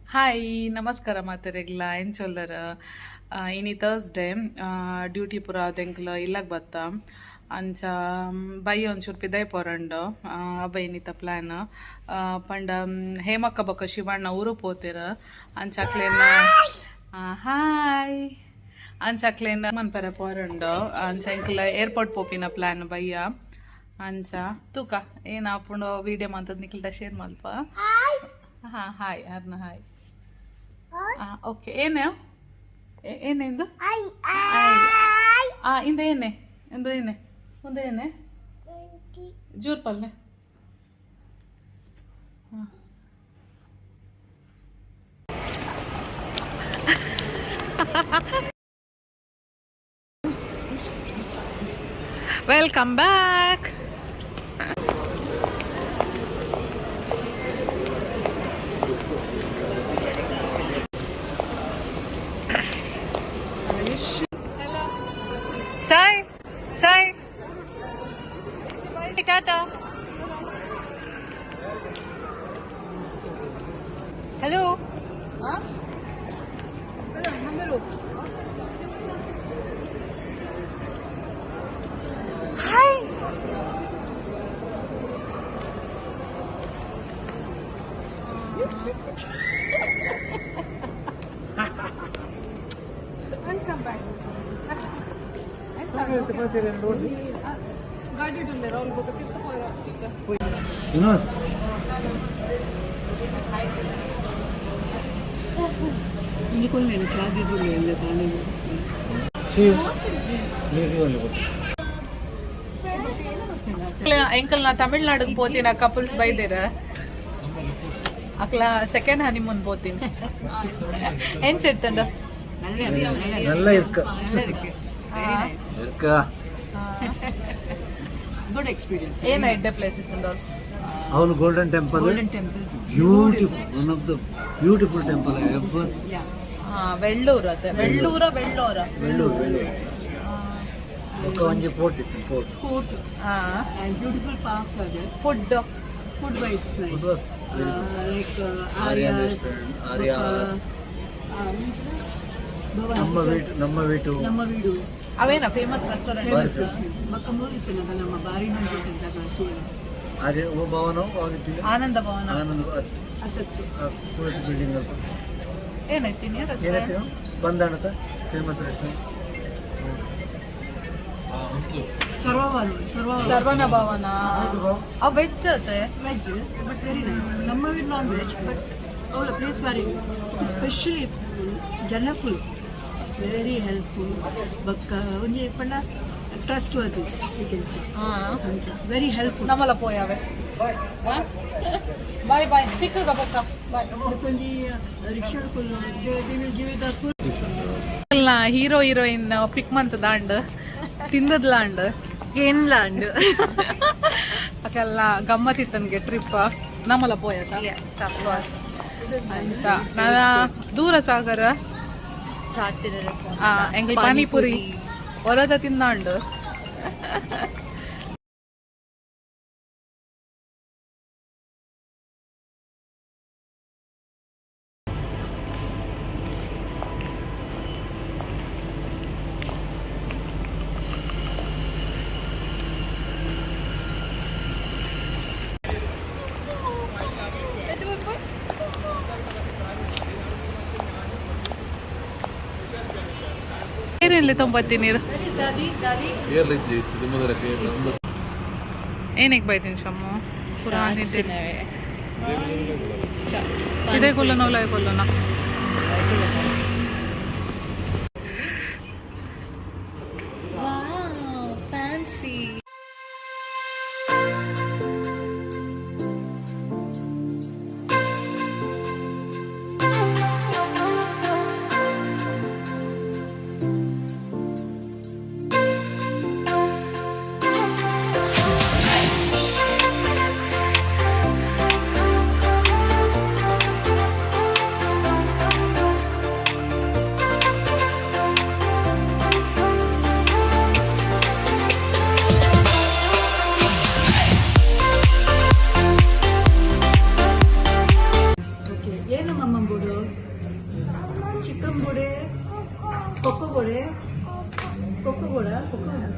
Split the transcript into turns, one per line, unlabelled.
Hi ನಮಸ್ಕಾರ ಮಾತೆರೆಗ್ಲ ಎಂಚೊಲ್ಲರ ಇನಿ Thursday duty ಪೂರ ಆದೆಂಕ್ಲ ಇಲ್ಲಗ್ ಬತ್ತ ಅಂಚ ಬೈ ಒಂಚೂರು ಪಿದೈ ಪೊರಂಡು ಅಬ್ಬ ಇನ್ನಿತ ಪ್ಲ್ಯಾನ್ ಪಂಡ ಹೇಮಕ್ಕ ಬೊಕ ಶಿವಣ್ಣ ಊರು ಪೋತಿರ ಅಂಚಕ್ಲೇನ ಹಾಯ್ ಅಂಚಕ್ಲೇನ ಮನ್ಪರೆ ಪೊರಂಡು ಅಂಚ ಎಂಕ್ಲ ಏರ್ಪೋರ್ಟ್ ಪೋಪಿನ ಪ್ಲ್ಯಾನ್ ಬಯ್ಯ ಅಂಚ ತೂಕ ಏನು ಆಪುಂಡು ವೀಡಿಯೋ ಮಂತದ್ ನಿಕ್ಲ್ದ ಶೇರ್ ಮಲ್ಪ ಹಾಂ ಹಾಯ್ ಅರ್ನ ಹಾಯ್ ಓಕೆ ಏನೇ ಏನೇಂದು ಇಂದ ಏನೇ ಇಂದು ಏನೇ ಮುಂದೆ ಏನೇ ಜೂರ್ ಪಲ್ಲೆ welcome back Sai, Tata. Hello. Huh? Hello, Mangaru. Hi. Welcome back. ಗಾಡಿ ಇಡಲ್ಲ ಅವ್ರು ಬೇಕು ಕಿತ್ತು ಹೋಯ್ರ ಚಿಕ್ಕ ವಿನೋದ್ ನಿಕುಲ್ నేను చార్జ్ ఇవ్వలే కానీ ಎಂಕಲ್ ನಾ ತಮಿಳ್ನಾಡಿಗೆ పోతిನ ಕಪಲ್ಸ್ ಬೈದೇರ ಅಕ್ಲ ಸೆಕೆಂಡ್ ಹನಿಮೂನ್ పోತೀನಿ ಏನ್ ಸೇರ್ತಂಡ
நல்லா இருக்கு
ಗುಡ್ ಎಕ್ಸ್ಪೀರಿಯನ್ಸ್ ಏನ ಎಡ್ಡೆ ಪ್ಲೇಸ್ ಇತ್ತು
ಅವನು golden temple beautiful one of the beautiful temple ever
Vellore ಅತ್ತೆ ವೆಳ್ಳೂರ ವೆಳ್ಳೂರ
ವೆಳ್ಳೂರು ఒక ಒಂಜಿ ಪೋರ್ಟ್ ಇತ್ತು
food and beautiful parks are there food wise nice like Arya's
ನಮ್ಮ ವೀಟು
ಅವೇನ ಫೇಮಸ್ ರೆಸ್ಟೋರೆಂಟ್
ಮಕ್ಕಮೂರು ಇತ್ತು ನಮ್ಮ ಬಾರಿ ಓ ಭವನ
ಆನಂದ ಭವನ
ಬಿಲ್ಡಿಂಗ್
ಏನೈತಿ
ಬಂದಾಣತ ಫೇಮಸ್ ರೆಸ್ಟೋರೆಂಟ್
ಸರ್ವಣ ಭವನ ಅವು ವೆಜ್ ಅತ್ತೆ ವೆಜ್ ಬಟ್ ವೆರಿ ನೈಸ್ ನಮ್ಮ ವೀಡ್ ನಾನ್ ವೆಜ್ ಬಟ್ ಅವಳ ಪ್ಲೇಸ್ ಬಾರಿ ಸ್ಪೆಷಲಿ ಜನಫುಲ್ ವೆರಿ ಹೆಲ್ಪ್ಫುಲ್ ಬಕ್ಕ ಒಂಜಿ ಪಂಡ trustworthy you can say very helpful ನಮ್ಮಲ ಪೋಯಾವೆ ಬಾಯ್ ಬಾಯ್ ತಿಕ್ಕಗ ಬಕ್ಕ ಬಾಯ್ ಒಂಜಿ rickshaw full they will give you the full hero heroine ಪಿಕ್ ಮಂತ್ ದಾಂಡ್ ತಿಂದದ್ ಲಾಂಡ್ ಏನ್ ಲಾಂಡ್ ಅಕ್ಕೆಲ್ಲ ಗಮ್ಮತ್ತಿತ್ತನ್ಗೆ ಟ್ರಿಪ್ ನಮ್ಮಲ ಪೋಯ ಅಂಚ ನಾನ ದೂರ ಸಾಗರ ಎಂಗ್ ಪಾನಿಪುರಿ ಹೊರದ ತಿಂದಾಂಡು ಏನಿಲ್ಲ ತೊಂಬತ್ತೀನಿ ನೀರು ಏನಕ್ಕೆ ಬೈತೀನಿ ಶಮ್ಮು ಪುರಾಣಿ ಇದೇ ಕೊಲ್ಲೋಣ ಒಳ್ಳೆ ಕೊಲ್ಲೋಣ fancy
mama bodo, chicken bode, coco bode, coco boda, coco boda.